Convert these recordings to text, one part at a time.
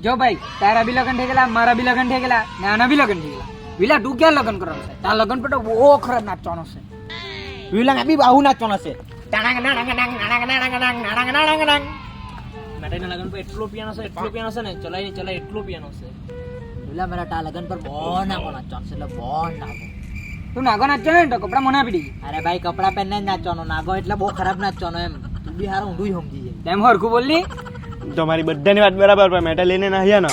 જો ભાઈ તારા બી લગન થઈ ગયેલા, મારા બી લગન થઈ ગયેલા, ને આના બી લગન થઈ ગયેલા. વિલા તું ક્યાં લગન કરવાનું છે? તારા લગન પર તો બહુ ખરાબ નાચવાનો છે. વિલા મે બી બાહુ નાચવાનો છે. મેટાઈના લગન પર એટલો પિયાનો છે ને, ચલાઈ એટલો પિયાનો છે. વિલા મેરા તા લગન પર બહુ નાચવાનો છે, એટલે બહુ નાચો. તું નાગો નાચવાનો ને તો કપડા મને આપી દેજે. અરે ભાઈ કપડા પહેરને જ નાચવાનો, નાગો એટલે બહુ ખરાબ નાચવાનો એમ. તું બી હારો ઊંધું સમજી જાય. તેમ હરખું બોલલી. તમારી બધાની વાત બરાબર, પણ મેટા લઈને ના આવ્યા ને.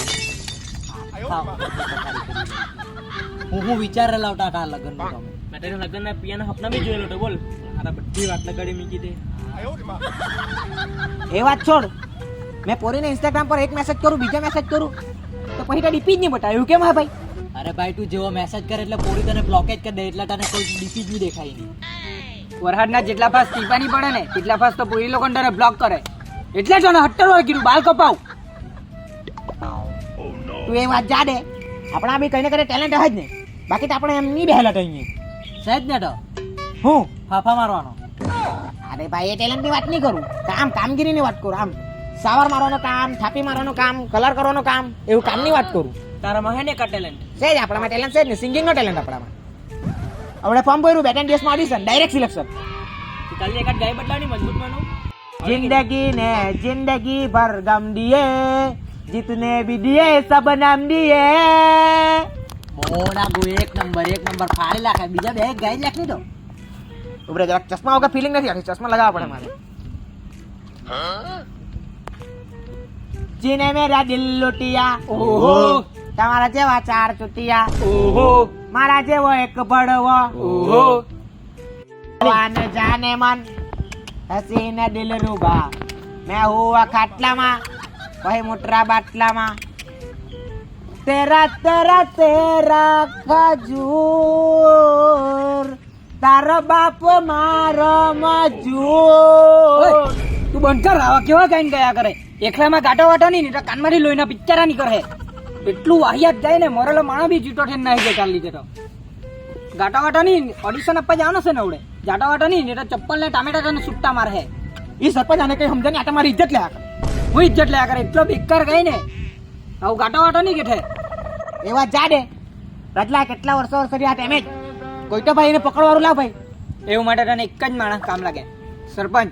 હું વિચાર લાવતા હતા લગન નું કામ. મેટાઈના લગન ના પિયાના સપના બી જોયેલો તો બોલ. આ બધી વાત લગાડી મૂકી દે. એ વાત છોડ, મેં પોરીને ઇન્સ્ટાગ્રામ પર એક મેસેજ કરું, બીજો મેસેજ કરું તો પછી તો ડીપી જ નહીં બતાવ્યું. કેમ હા ભાઈ? અરે ભાઈ તું જેવો મેસેજ કરે એટલે પોરી તને બ્લોકેજ કરી દે, એટલે તને કોઈ ડીપી જ નહીં દેખાય નહીં. વરહાદના જેટલા ફાસ ટીપાની પડે ને એટલા ફાસ તો પૂરી લોકો તને બ્લોક કરે. એટલે જ ને 70 વાર કીધું બાલ કપાવ. તું એ વાત જા દે, આપણા બી કઈ ને કઈ ટેલેન્ટ હજ ને, બાકી તો આપણે એમ નહીં બેહેલા તો અહીંયા સહેજ ને તો હું ફાફા મારવાનો. અરે ભાઈ એ ટેલેન્ટની વાત નહીં કરું, કામગીરીની વાત કરું. આમ સાવર મારવાનું કામ, થાપી મારવાનું કામ, કલર કરવાનું કામ, એવું કામની વાત કરું. તારામાં હે ને કા ટેલેન્ટ? સહેજ આપણામાં ટેલેન્ટ છે જ ને, સિંગિંગનો ટેલેન્ટ આપણામાં. આપણે ફોર્મ ભર્યું 2-3 દિવસમાં ઓડિશન, ડાયરેક્ટ સિલેક્શન. કાલે એકાદ ગાય બદલાવાની મજબૂત માનું. जिंदगी ने जिंदगी भर गम दिए, जितने भी दिए सब नाम दिए. મોડા ગો એક નંબર ફાડી લાખે. બીજા બે ગાય લાખ ની તો ઉભરે જરાક ચશ્મા વગર ફીલિંગ નથી આવતી, ચશ્મા લગાવવા પડે મારે. જીને મેરા દિલ લૂટિયા, ઓહો તમારા જેવા 4 ચૂટિયા, ઓહો મારા જેવો એક બળવો, ઓહો જાને જાને મન હસીને દિલ રૂબા, मैं हुआ खाटलाમાં ભાઈ મોટરા બાટલામાં, તેરા તેરા તેરા ખજૂર, તારો બાપ મારો મજૂર. તું બંધ કર. આવા કેવા ગાઈને ગયા કરે? એકલામાં ગાટો વાટો નહીં તો કાનમાંથી લોહીના પિક્ચરા નહીં કરે. એટલું વાહિયાત જાય ને, મોરેલો માણસ બી જીતો થઈને નાહી જાય કાલ લીધે તો. ગાટા વાટો નહીં, ઓડિશન આપવા જવાનો છે ને આવડે. જાટા વાટો નહીં તો ચપ્પલ ને ટામેટા તને સુટ્ટા મારે હે. ઈ સરપંચ આને કઈ સમજે ને, આ તમારી ઇજ્જત લે. હું ઇજ્જત લે કરે? એટલો બેકાર ગઈ ને, આવું ગાટા વાટો નહીં કેઠે. એ વાત જા દે. રજલા કેટલા વર્ષો આ ટેમે જ કોઈ તો ભાઈ એને પકડવાનું લાવ ભાઈ. એવું માટે તને એક જ માણસ કામ લાગે, સરપંચ.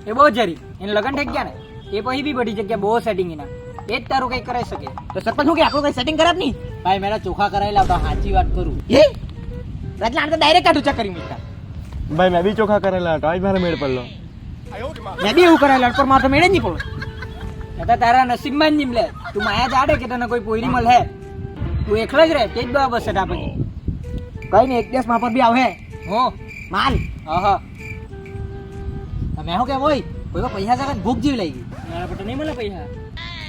એ બહુ જરી, એને લગન થઈ ગયા ને એ પછી બી બધી જગ્યા બહુ સેટિંગ એના. એ જ તારું કઈ કરાવી શકે. તો સરપંચ શું કે આપણું કઈ સેટિંગ કરાવ નહીં? ભાઈ મેં ચોખા કરાવી લાવતા, સાચી વાત કરું. એ રજલા આને તો ડાયરેક્ટ કાઢું ચા કરી મૂકતા. ભાઈ મેં બી ચોખા કરેલા હતા, આજ મારે મેળ પડલો. મેં બી એવું કરાવેલા પણ મારે તો મેળે જ નહીં પડો. એ તારા નસીબમાં જ નીમલે. તું માયા જાડે કે તને કોઈ પોયરી મળે, તું એકલો જ રહે તે જ બરાબર છે. તા પછી કઈ નહીં, એક દિવસ માં પર બી આવે હો માલ. હા તમે શું કેમ હોય કોઈ પૈસા છે ભૂખ જેવી લઈ ગઈ. મારા પર તો નહીં મળે પૈસા.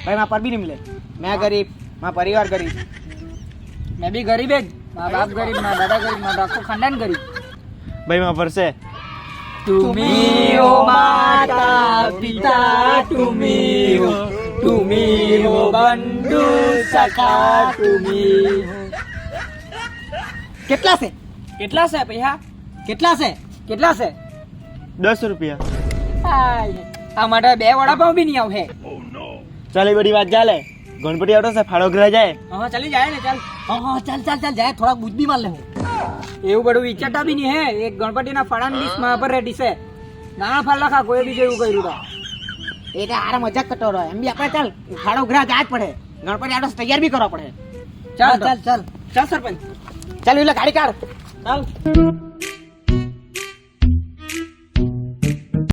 ભાઈ માં પર બી નહીં મળે. મેં ગરીબ, મારા પરિવાર ગરીબ. મેં બી ગરીબ જ. મારા બાપ ગરીબ, મારા દાદા ગરીબ, મારું આખું ખાનદાન ગરીબ. ભાઈ માં પરસે तुम्ही हो माता पिता, तुम्ही हो बंधु सखा, तुम्ही કેટલા છે? કેટલા છે પૈસા? કેટલા છે? કેટલા છે? 10 રૂપિયા. આ માટે 2 વડાપાવ બી નહીં આવે. ચાલ એ બધી વાત ચાલે. ગણપતિ આવતો છે, ફાળો ઘરે જાય. હા ચાલી જાય ને. ચાલ ચાલ જાય, થોડાક બુદ્ધ બી માર લે. હું એવું બધું વિચારતા બી નહીં હે. એક ગણપતિના ફાળાની લિસ્ટમાં પર રેડી છે. નાના ફાળ લખા કોઈ બી જેવું કર્યું તો એટલે આરે મજાક કરતો રહ્યો. એમ બી આપણે ચાલ ખાડો ગ્રહ જાય જ પડે. ગણપતિ આડો તૈયાર બી કરવા પડે. ચાલ સરપંચ. ચાલ એટલે ગાડી કાઢ. ચાલ.